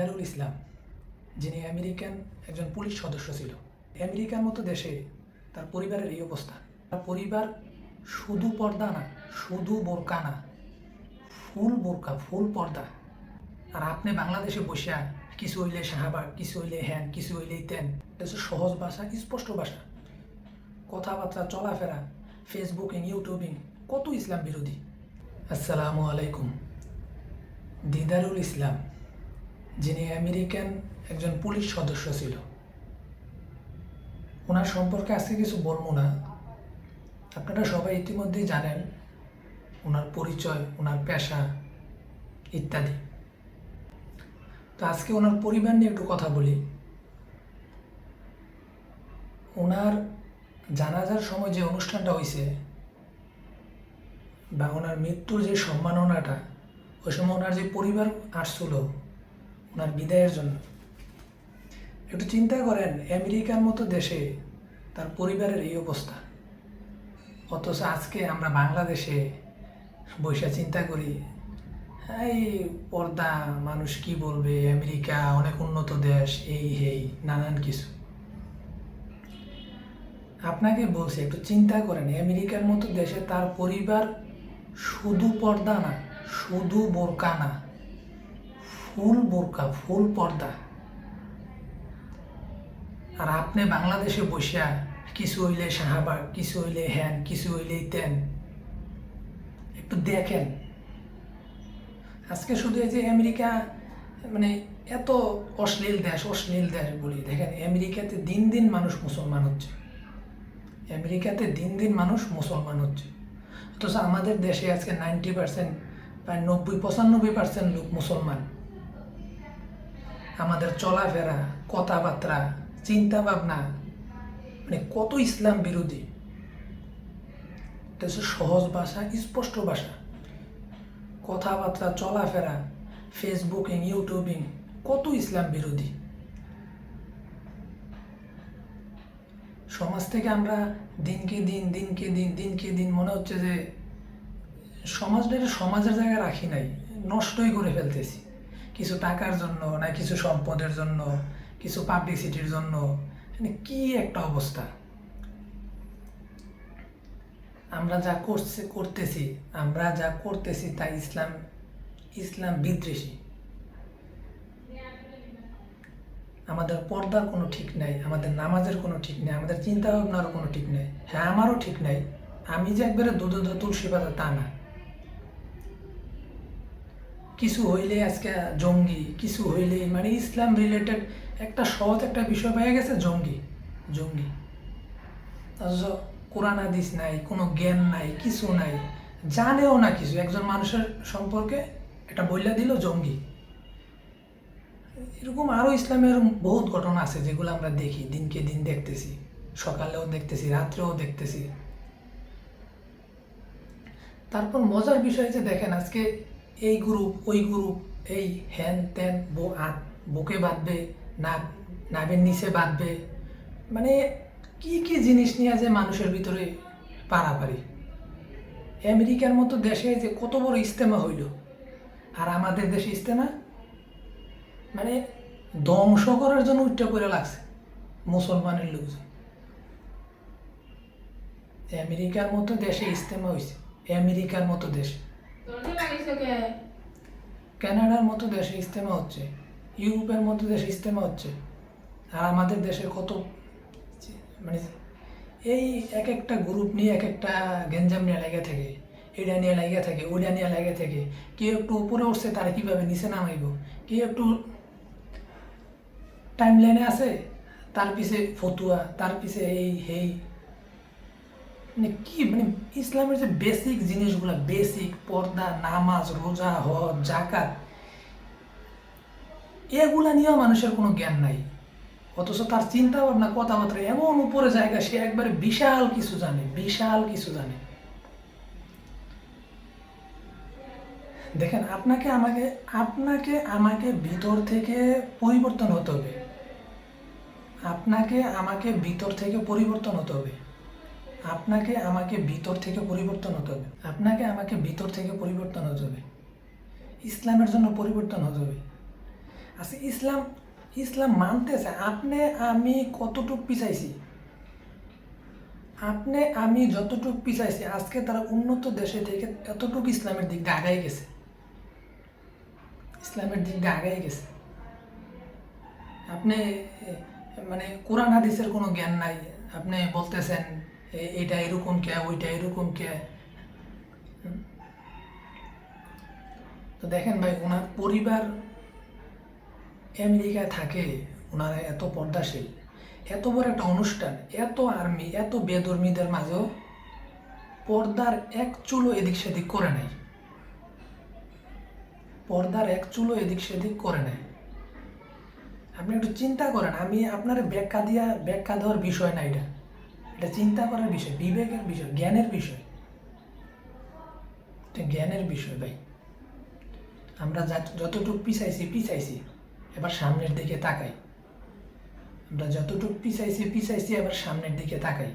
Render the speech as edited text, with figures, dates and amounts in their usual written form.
দিদারুল ইসলাম, যিনি আমেরিকান একজন পুলিশ সদস্য ছিল। আমেরিকার মতো দেশে তার পরিবারের এই অবস্থা। তার পরিবার শুধু পর্দা না, শুধু বোরকা না, ফুল বোরকা, ফুল পর্দা। আর আপনি বাংলাদেশে বসে কিছু হইলে শাহবাগ, কিছু হইলে হ্যান, কিছু হইলেই তেন। এটা হচ্ছে সহজ ভাষা, স্পষ্ট ভাষা, কথাবার্তা, চলাফেরা, ফেসবুকিং, ইউটিউবিং, কত ইসলাম বিরোধী। আসসালামু আলাইকুম। দিদারুল ইসলাম, যিনি আমেরিকান একজন পুলিশ সদস্য ছিল। ওনার সম্পর্কে আজকে কিছু বলবো না, আপনারা সবাই ইতিমধ্যেই জানেন ওনার পরিচয়, ওনার পেশা ইত্যাদি। তো আজকে ওনার পরিবার নিয়ে একটু কথা বলি। ওনার জানাজার সময় যে অনুষ্ঠানটা হয়েছে বা ওনার মৃত্যুর যে সম্মাননাটা, ওই সময় ওনার যে পরিবার আসছিল ওনার বিদায়ের জন্য, একটু চিন্তা করেন আমেরিকার মতো দেশে তার পরিবারের এই অবস্থা। অথচ আজকে আমরা বাংলাদেশে বসে চিন্তা করি এই পর্দা, মানুষ কি বলবে, আমেরিকা অনেক উন্নত দেশ, এই নানান কিছু। আপনাকে বলছি একটু চিন্তা করেন, আমেরিকার মতো দেশে তার পরিবার শুধু পর্দা না, শুধু বোরকা না, ফুল বোরকা, ফুল পর্দা। আর আপনি বাংলাদেশে বসিয়া কিছু হইলে শাহবাগ, কিছু হইলে হ্যান, কিছু হইলেই তেন। একটু দেখেন আজকে শুধু এই যে আমেরিকা মানে এত অশ্লীল দেশ বলি, দেখেন আমেরিকাতে দিন দিন মানুষ মুসলমান হচ্ছে, আমেরিকাতে দিন দিন মানুষ মুসলমান হচ্ছে। অথচ আমাদের দেশে আজকে 90%, প্রায় 90-95% লোক মুসলমান। আমাদের চলাফেরা, কথাবার্তা, চিন্তা ভাবনা মানে কত ইসলাম বিরোধী। এটা হচ্ছে সহজ ভাষা, স্পষ্ট ভাষা, কথাবার্তা, চলাফেরা, ফেসবুকিং, ইউটিউবিং, কত ইসলাম বিরোধী। সমাজ থেকে আমরা দিনকে দিন মনে হচ্ছে যে সমাজটাকে সমাজের জায়গায় রাখি নাই, নষ্টই করে ফেলতেছি। কিছু টাকার জন্য না, কিছু সম্পদের জন্য, কিছু পাবলিসিটির জন্য। মানে কি একটা অবস্থা। আমরা যা করতেছি তা ইসলাম বিদ্বেষী। আমাদের পর্দার কোনো ঠিক নাই, আমাদের নামাজের কোনো ঠিক নেই, আমাদের চিন্তা ভাবনারও কোনো ঠিক নেই। হ্যাঁ, আমারও ঠিক নাই, আমি যে একবারে দুধ তুলসী পাতা তা না। কিছু হইলে আজকে জঙ্গি, কিছু হইলে মানে ইসলাম রিলেটেড একটা সহজ একটা বিষয় পেয়ে গেছে, জঙ্গি। অথচ কোরআন হাদিস নাই, কোনো জ্ঞান নাই, কিছু নাই, জানেও না কিছু। একজন মানুষের সম্পর্কে এটা বইলা দিল জঙ্গি। এরকম আরও ইসলামের বহুত ঘটনা আছে যেগুলো আমরা দেখি, দিনকে দিন দেখতেছি, সকালেও দেখতেছি, রাত্রেও দেখতেছি। তারপর মজার বিষয় যে দেখেন আজকে এই গ্রুপ, ওই গ্রুপ, এই হ্যান ত্যান, বুকে বাঁধবে, নাভের নিচে বাঁধবে, মানে কি কি জিনিস নিয়ে যে মানুষের ভিতরে পারাপারি। আমেরিকার মতো দেশে যে কত বড় ইজতেমা হইল, আর আমাদের দেশে ইজতেমা মানে ধ্বংস করার জন্য উঠটা করে লাগছে মুসলমানের লোকজন। আমেরিকার মতো দেশে ইজতেমা হয়েছে, আমেরিকার মতো দেশে, কানাডার মতো দেশে ইজতেমা হচ্ছে, ইউরোপের মতো দেশে ইজতেমা হচ্ছে। আর আমাদের দেশের কত মানে এই এক একটা গ্রুপ নিয়ে এক একটা গেঞ্জাম নিয়ে লেগে থাকে, এটা নিয়ে লেগে থাকে, ওইটা নিয়ে লেগে থাকে। কেউ একটু উপরে উঠছে, তারা কীভাবে নিচে নামাইব, কেউ একটু টাইম লাইনে আছে, তার পিছে ফতুয়া, তার পিছে এই মানে কি, মানে ইসলামের যে বেসিক জিনিসগুলো, বেসিক পর্দা, নামাজ, রোজা, হজ, জাকাত, এগুলা নিয়েও মানুষের কোনো জ্ঞান নাই। অথচ তার চিন্তা ভাবনা, কথাবার্তা এমন উপরে জায়গা, সে একবারে বিশাল কিছু জানে। দেখেন আপনাকে আমাকে ভিতর থেকে পরিবর্তন হতে হবে। আপনাকে আমাকে ভিতর থেকে পরিবর্তন হতে হবে। ইসলামের জন্য পরিবর্তন হতে হবে। আচ্ছা, ইসলাম ইসলাম মানতেছে আপনি আমি কতটুক পিছাইছি, আপনি আমি যতটুক পিছাইছি আজকে তারা উন্নত দেশে থেকে এতটুকু ইসলামের দিক দিয়ে আগাই গেছে, ইসলামের দিক দিয়ে আগাই গেছে। আপনি মানে কোরআন হাদিসের কোনো জ্ঞান নাই, আপনি বলতেছেন এটা এরকম কে ওইটা এরকম কে। তো দেখেন ভাই, ওনার পরিবার আমেরিকায় থাকে, ওনারা এত পর্দাশীল, এত বড় একটা অনুষ্ঠান, এত আর্মি, এত বেধর্মীদের মাঝেও পর্দার এক চুলো এদিক সেদিক করে নাই, পর্দার এক চুলো এদিক সেদিক করে নাই। আপনি একটু চিন্তা করেন, আমি আপনার ব্যাখ্যা দেওয়ার বিষয় না, এটা এটা চিন্তা করার বিষয়, বিবেকের বিষয়, জ্ঞানের বিষয়, এটা জ্ঞানের বিষয় ভাই। আমরা যতটুকু পিছাইছি এবার সামনের দিকে তাকাই, আমরা যতটুকু পিছাইছি এবার সামনের দিকে তাকাই।